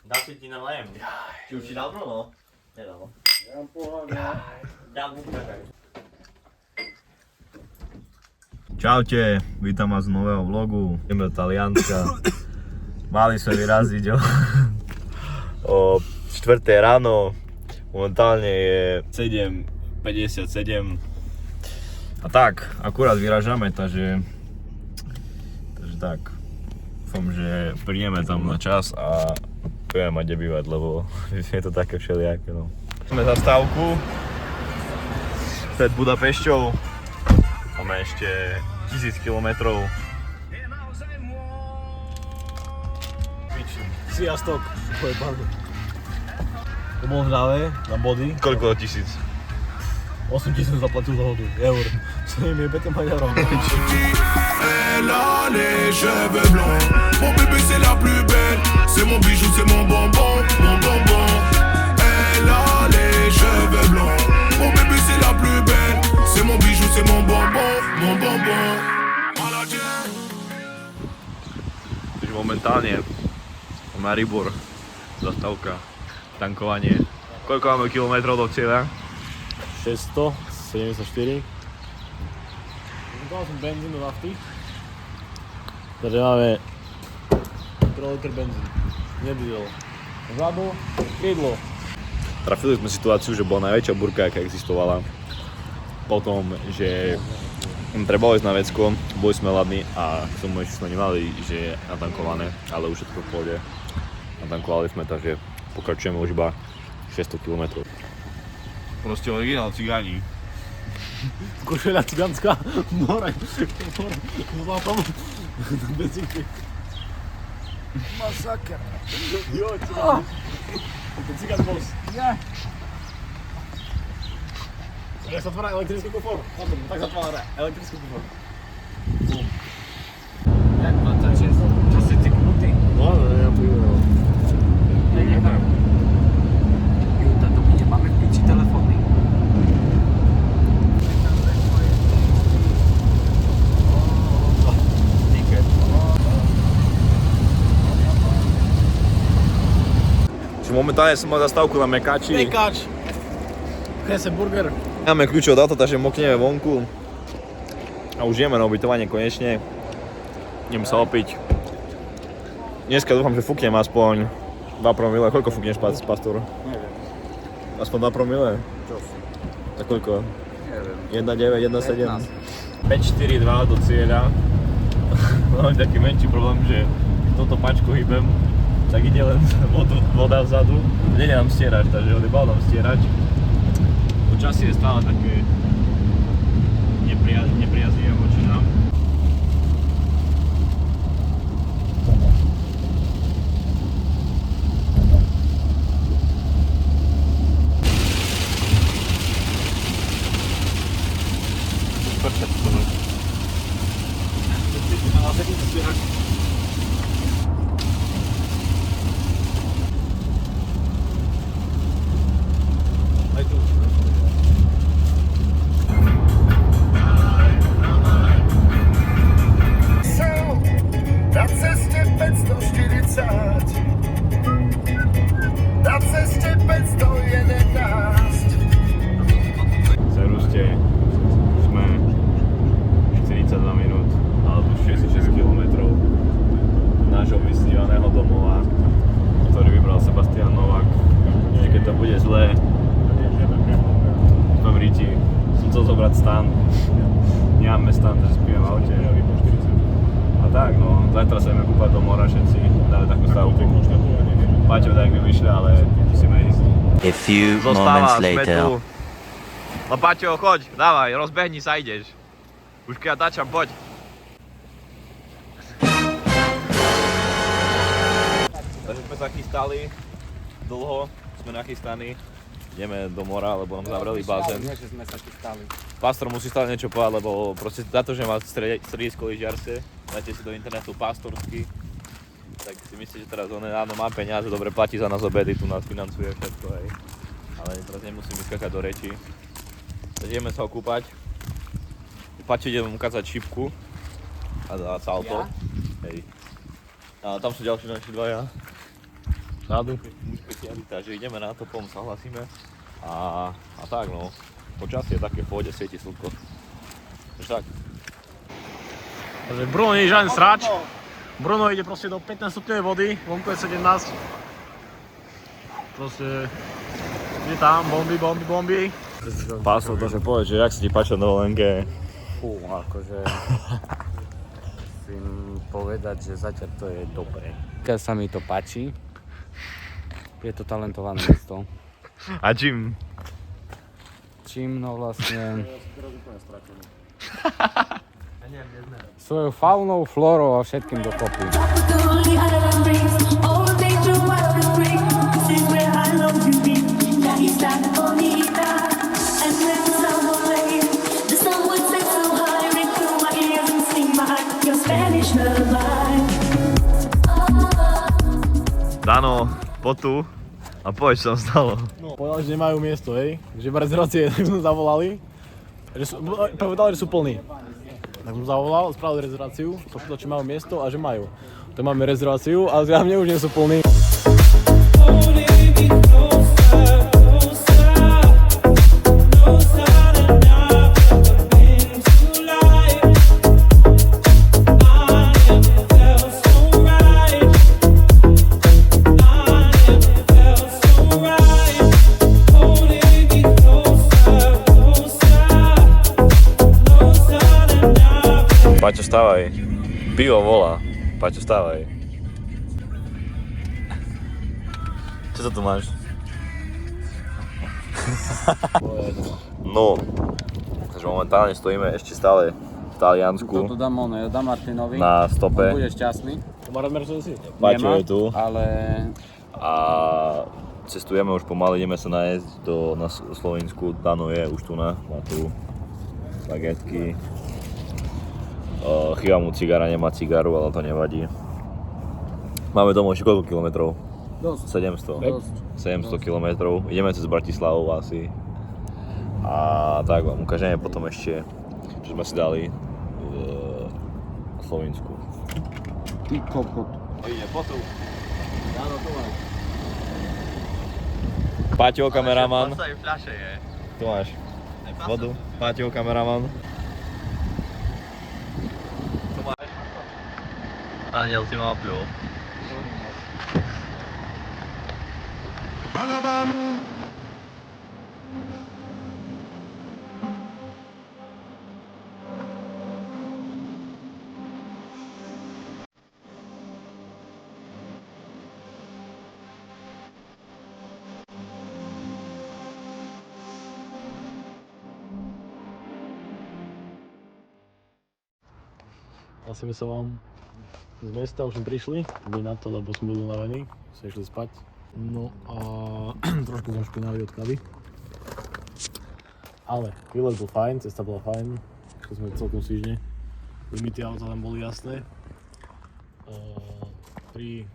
Dá si ti nalejem. Či už si dal no? Nedal. Ja mám pohľad, Dám mu kakaj. Čaute, vítam vás z nového vlogu. Ideme do Talianska. Mali sme vyraziť o 4 ráno. Momentálne je 7:57. A tak, akurát vyražame, takže tak. Dúfam, že prídeme tam na čas a budeme mať kde bývať, lebo je to také všelijaké. No. Sme za stávku pred Budapešťou. Máme ešte 1000 kilometrov. Sziasztok! To bol v Hráve, na body. Koľko 1000? 8000 zaplatil za hodu, eur. Co im je bete Maďarom. Elle a les cheveux blonds. Mon bébé c'est la plus belle. C'est mon bijou, c'est mon bonbon, mon bonbon. Elle a les cheveux blonds. Mon bébé c'est la plus belle. C'est mon bijou, c'est mon bonbon, mon bonbon. Takže momentálne Maribor, zastávka, tankovanie. Koľko máme kilometrov do cieľa? 674. Dal som benzín do nafty. Takže máme 3 litr benzín. Nedizel. Vzadu, krídlo. Trafili sme situáciu, že bola najväčšia burka, aká existovala. Potom, že trebalo ísť na vecko, boli sme hladní a k tomu ešte sme nemali, že je natankované, ale už všetko v pohode. Natankovali sme, takže pokračujeme už iba 600 km. Proste originál cigáni. Košeľa cigánska, more. Zlatom. Benzínky. Masaker. Jo, cigán. Cigán boss. Nie. Ja sa otvára elektrický kufor. Tak sa otvára elektrický kufor. Jak 26? Čo si ty krutý? No, ja príjem. Neviem. Juta, to my nemáme v piči telefóny. Momentálne som mal zastávku na Mekáči. Mekáč. Hese burger. Máme kľúče od auta, takže mokneme vonku. A už ideme na ubytovanie konečne. Idem sa opiť. Dneska dúfam, že fúknem aspoň 2 promile. Koľko fúkneš, pastor? Neviem. Aspoň 2 promile? Čo si? Tak koľko? Neviem. 1,9, 1,7? 5,42 do cieľa. Mám taký menší problém, že toto pačku hýbem, tak ide len voda vzadu. Nie je nám stierač, takže odjebal nám stierač. Počasie je stále také nepriaznivé voči nám. Na ceste 540. Na ceste 511. Ceruste sme 42 minút alebo 66 km nášho vysnívaného domova, ktorý vybral Sebastian Novák. Nie, keď to bude zlé, sme v Riti. Som chcel zobrať stan. Nemáme stan, takže spíme v aute. A tak no, zajtra sa ideme kúpať do mora všetci, dáme takú stavku. Paťo tak vymýšľa, ale musíme ísť. A few moments later. No Paťo, choď, dávaj, rozbehni sa, ideš. Už keď ja tačam, poď. Takže sme sa chystali, dlho sme nachystaní. Ideme do mora, lebo nám zavreli bazén. Že sme sa chystali. Pastor musí stále niečo povedať, lebo proste za to, že má stredisko lyžiarske, dajte si do internetu pastorsky, tak si myslíte, že teraz on áno, má peniaze, dobre platí za nás obedy, tu nás financuje všetko, hej. Ale teraz nemusím skakať do reči. Takže ideme sa okúpať. Paťo idem ukázať šipku a salto. Ja? Hej. A tam sú ďalší naši dvaja. Zádu. Špecialita, že ideme na to, potom sa hlasíme. A tak no, počasie je také v pohode, svieti slnko. Takže tak. Takže Bruno nie je žiaden sráč. Bruno ide proste do 15 stupňovej vody, vonku je 17. Proste ide tam, bomby. Páslo to, že povedz, že jak sa ti páčilo na dovolenke? Fú, akože musím povedať, že zatiaľ to je dobré. Keď sa mi to páči, je to talentované mesto. A čím? Čím, no vlastne... svojou faunou, flórou a všetkým dokopy. Dano, poď tu a povedz, čo tam stalo. No, povedali, že nemajú miesto, hej. Že v rezervácie, tak sme zavolali. Povedali, že sú plní. Tak som zavolal, spravil rezerváciu, popýtal, či majú miesto a že majú. Tak máme rezerváciu, ale zjavne už nie sú plní. Paťo, stávaj. Pivo volá. Paťo, stávaj. Čo to tu máš? No, takže momentálne stojíme ešte stále v Taliansku Toto dám Martinovi, na stope. on bude šťastný. Má rozmer si? Paťo je tu Ale a cestujeme už pomaly, ideme sa najesť na Slovensku. Dano je už tu má tu bagetky. Chýba mu cigara, nemá cigaru, ale to nevadí. Máme domov ešte koľko kilometrov? dosť. 700 kilometrov. Ideme cez Bratislavu asi. A tak vám ukážeme potom ešte, čo sme si dali v Slovensku. Ty kokot. Ide, potu. Áno, tu máš. Paťo, kameraman. Tu máš vodu. Paťo, kameraman. Daniel si má pivo. Hlasíme sa vám z mesta, už sme prišli, boli na to, lebo sme boli unavení, sme išli spať. No a trošku som špinavý od kávy. Ale výlet bol fajn, cesta bola fajn, išli sme celkom svižne. Limity auta tam boli jasné. Pri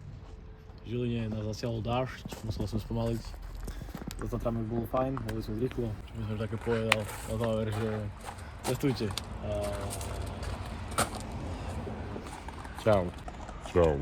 Žiline nás zasiahol dážď, musel som spomaliť. Za Tatrami bolo fajn, mohli sme rýchlo. Čo by som už také povedal na záver, že cestujte. Čau. Čau.